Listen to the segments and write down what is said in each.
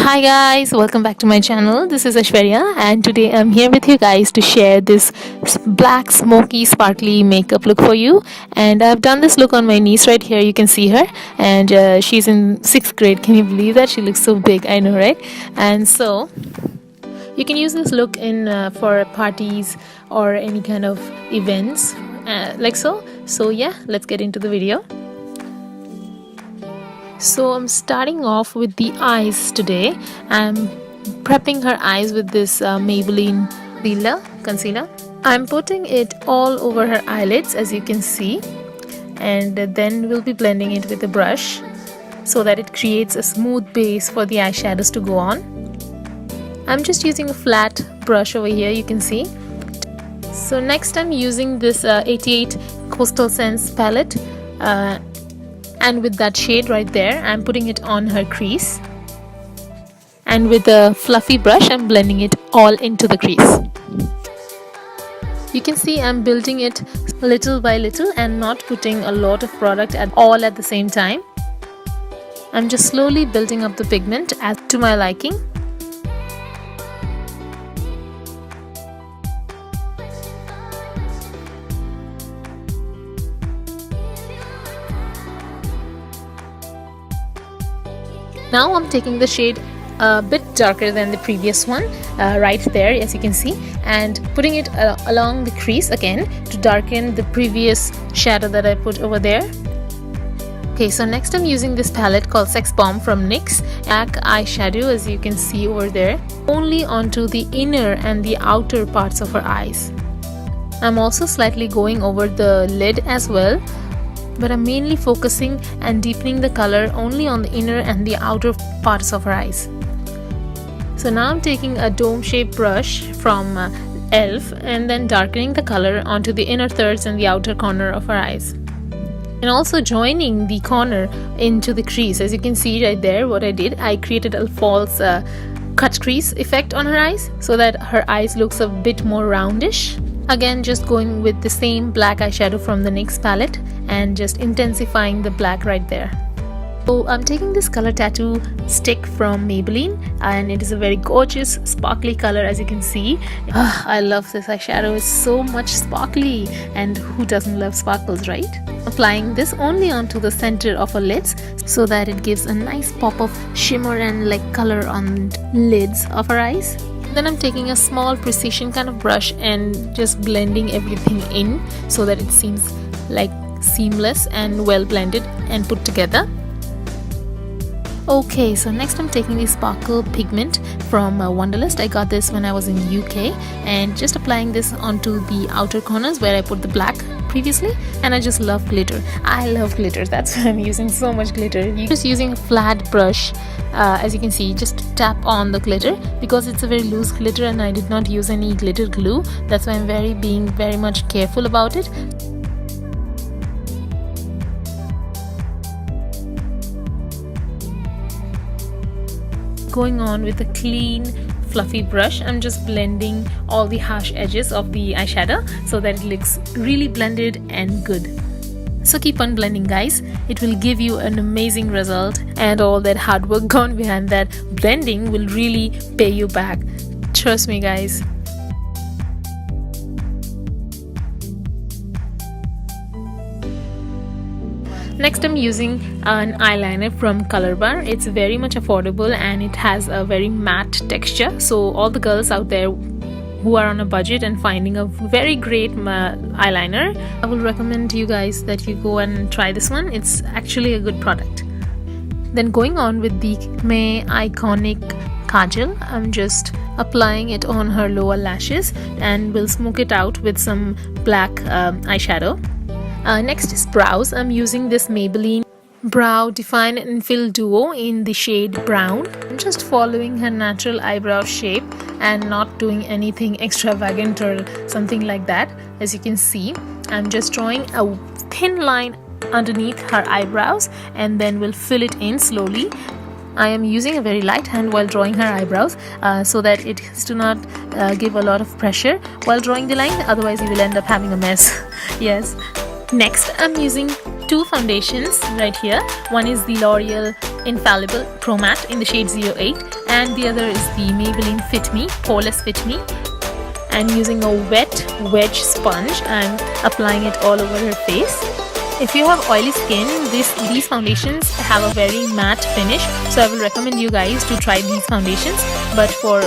Hi guys, welcome back to my channel. This is Ashwarya and today I'm here with you guys to share this black smoky sparkly makeup look for you. And I've done this look on my niece right here. You can see her and she's in 6th grade. Can you believe that? She looks so big, I know, right? And so you can use this look in for parties or any kind of events like so. So yeah, let's get into the video. So I'm starting off with the eyes today. I'm prepping her eyes with this Maybelline concealer. I'm putting it all over her eyelids, as you can see, and then we'll be blending it with a brush so that it creates a smooth base for the eyeshadows to go on. I'm just using a flat brush over here, you can see. So next I'm using this 88 Coastal Scents palette, and with that shade right there, I'm putting it on her crease, and with a fluffy brush I'm blending it all into the crease. You can see I'm building it little by little and not putting a lot of product at the same time. I'm just slowly building up the pigment as to my liking. Now I'm taking the shade a bit darker than the previous one, right there, as you can see, and putting it along the crease again to darken the previous shadow that I put over there. Okay, so next I'm using this palette called Sex Bomb from NYX, black eyeshadow, as you can see over there, only onto the inner and the outer parts of her eyes. I'm also slightly going over the lid as well, but I'm mainly focusing and deepening the color only on the inner and the outer parts of her eyes. So now I'm taking a dome-shaped brush from e.l.f. and then darkening the color onto the inner thirds and the outer corner of her eyes. And also joining the corner into the crease. As you can see right there, what I did, I created a false cut crease effect on her eyes so that her eyes looks a bit more roundish. Again, just going with the same black eyeshadow from the NYX palette and just intensifying the black right there. So I'm taking this color tattoo stick from Maybelline, and it is a very gorgeous sparkly color, as you can see. I love this eyeshadow. It's so much sparkly, and who doesn't love sparkles, right? Applying this only onto the center of her lids so that it gives a nice pop of shimmer and like color on lids of her eyes. Then I'm taking a small precision kind of brush and just blending everything in so that it seems like seamless and well blended and put together. Okay, so next I'm taking the sparkle pigment from Wonderlust. I got this when I was in UK, and just applying this onto the outer corners where I put the black previously. And I just love glitter. I love glitter, that's why I'm using so much glitter. You're just using a flat brush, as you can see, just tap on the glitter because it's a very loose glitter and I did not use any glitter glue. That's why I'm being very much careful about it. Going on with a clean fluffy brush, I'm just blending all the harsh edges of the eyeshadow so that it looks really blended and good. So keep on blending, guys. It will give you an amazing result, and all that hard work gone behind that blending will really pay you back. Trust me, guys. Next I'm using an eyeliner from Colorbar. It's very much affordable and it has a very matte texture. So all the girls out there who are on a budget and finding a very great eyeliner, I will recommend you guys that you go and try this one. It's actually a good product. Then going on with the May Iconic Kajal, I'm just applying it on her lower lashes and will smoke it out with some black eyeshadow. Next is brows. I'm using this Maybelline Brow Define and Fill Duo in the shade brown. I'm just following her natural eyebrow shape and not doing anything extravagant or something like that. As you can see, I'm just drawing a thin line underneath her eyebrows and then we'll fill it in slowly. I am using a very light hand while drawing her eyebrows so that it has to not give a lot of pressure while drawing the line, otherwise you will end up having a mess. Yes. Next, I'm using two foundations right here. One is the L'Oreal Infallible Pro Matte in the shade 08 and the other is the Maybelline Fit Me Poreless Fit Me. And using a wet wedge sponge, I'm applying it all over her face. If you have oily skin, these foundations have a very matte finish, so I will recommend you guys to try these foundations. But for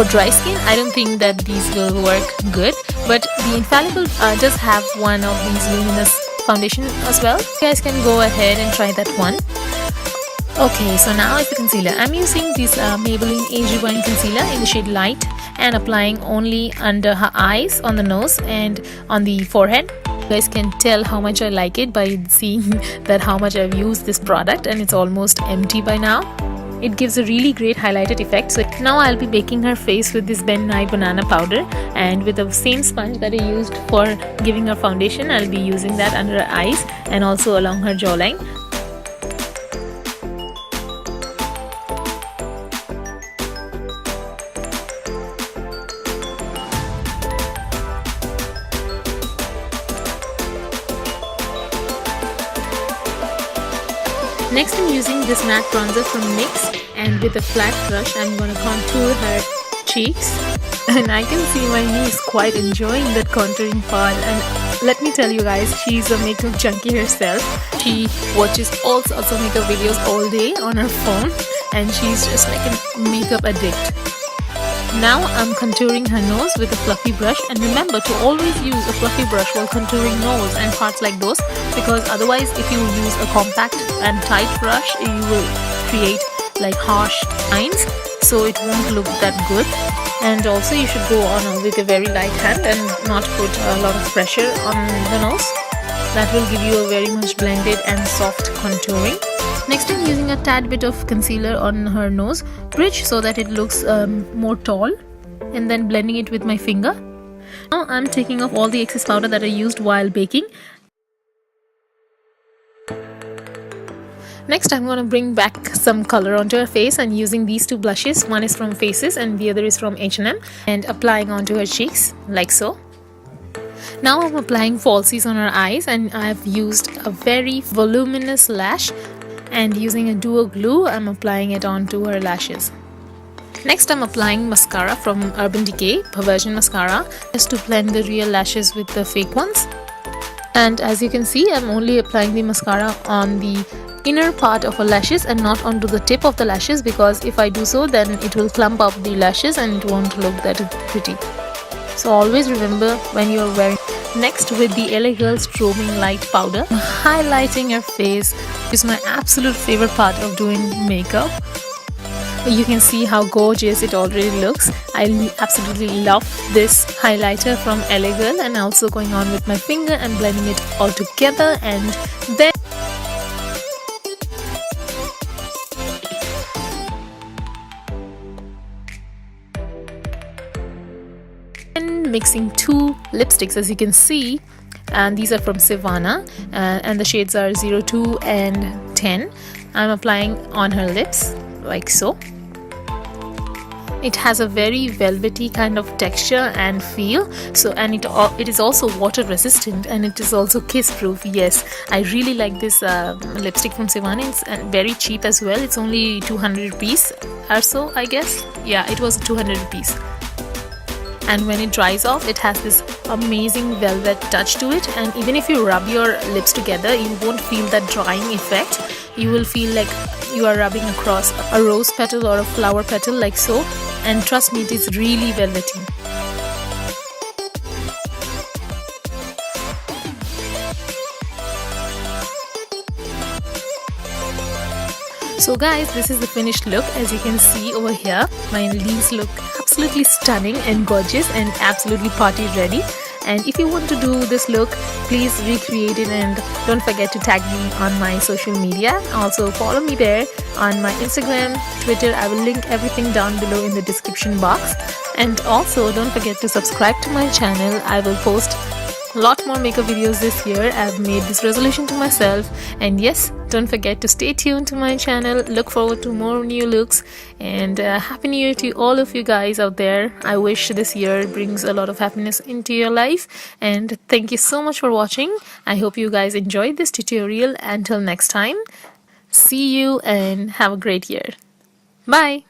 dry skin, I don't think that these will work good. But the Infallible does have one of these luminous foundation as well. You guys can go ahead and try that one. Okay, so now is the concealer. I'm using this Maybelline Age Rewind concealer in the shade Light and applying only under her eyes, on the nose and on the forehead. You guys can tell how much I like it by seeing that how much I've used this product, and it's almost empty by now. It gives a really great highlighted effect. So now I'll be baking her face with this Ben Nye banana powder, and with the same sponge that I used for giving her foundation, I'll be using that under her eyes and also along her jawline. Next, I'm using this matte bronzer from NYX, and with a flat brush I'm gonna contour her cheeks, and I can see my niece quite enjoying that contouring part. And let me tell you guys, she's a makeup junkie herself. She watches all sorts of makeup videos all day on her phone, and she's just like a makeup addict. Now I'm contouring her nose with a fluffy brush, and remember to always use a fluffy brush while contouring nose and parts like those, because otherwise if you use a compact and tight brush you will create like harsh lines, so it won't look that good. And also you should go on with a very light hand and not put a lot of pressure on the nose. That will give you a very much blended and soft contouring. Next, I'm using a tad bit of concealer on her nose bridge so that it looks more tall, and then blending it with my finger. Now I'm taking off all the excess powder that I used while baking. Next, I'm going to bring back some color onto her face, and using these two blushes, one is from Faces and the other is from H&M, and applying onto her cheeks like so. Now I'm applying falsies on her eyes, and I've used a very voluminous lash, and using a duo glue I'm applying it onto her lashes. Next, I'm applying mascara from Urban Decay, Perversion Mascara, just to blend the real lashes with the fake ones. And as you can see, I'm only applying the mascara on the inner part of her lashes and not onto the tip of the lashes, because if I do so, then it will clump up the lashes and it won't look that pretty. So always remember when you are wearing. Next, with the LA Girl Strobing Light Powder, highlighting her face is my absolute favorite part of doing makeup. You can see how gorgeous it already looks. I absolutely love this highlighter from LA Girl, and also going on with my finger and blending it all together, and then mixing two lipsticks, as you can see, and these are from Savannah, and the shades are 02 and 10. I'm applying on her lips like so. It has a very velvety kind of texture and feel, so, and it is also water resistant, and it is also kiss proof. Yes, I really like this lipstick from Savannah. It's very cheap as well. It's only 200 rupees or so, I guess. Yeah, it was 200 rupees. And when it dries off, it has this amazing velvet touch to it, and even if you rub your lips together, you won't feel that drying effect. You will feel like you are rubbing across a rose petal or a flower petal like so, and trust me, it is really velvety. So guys, this is the finished look. As you can see over here, my leaves look absolutely stunning and gorgeous and absolutely party ready. And if you want to do this look, please recreate it, and don't forget to tag me on my social media. Also follow me there on my Instagram, Twitter. I will link everything down below in the description box. And also don't forget to subscribe to my channel. I will post lot more makeup videos this year. I've made this resolution to myself, and yes, don't forget to stay tuned to my channel. Look forward to more new looks, and happy new year to all of you guys out there. I wish this year brings a lot of happiness into your life, and thank you so much for watching. I hope you guys enjoyed this tutorial. Until next time, see you and have a great year. Bye.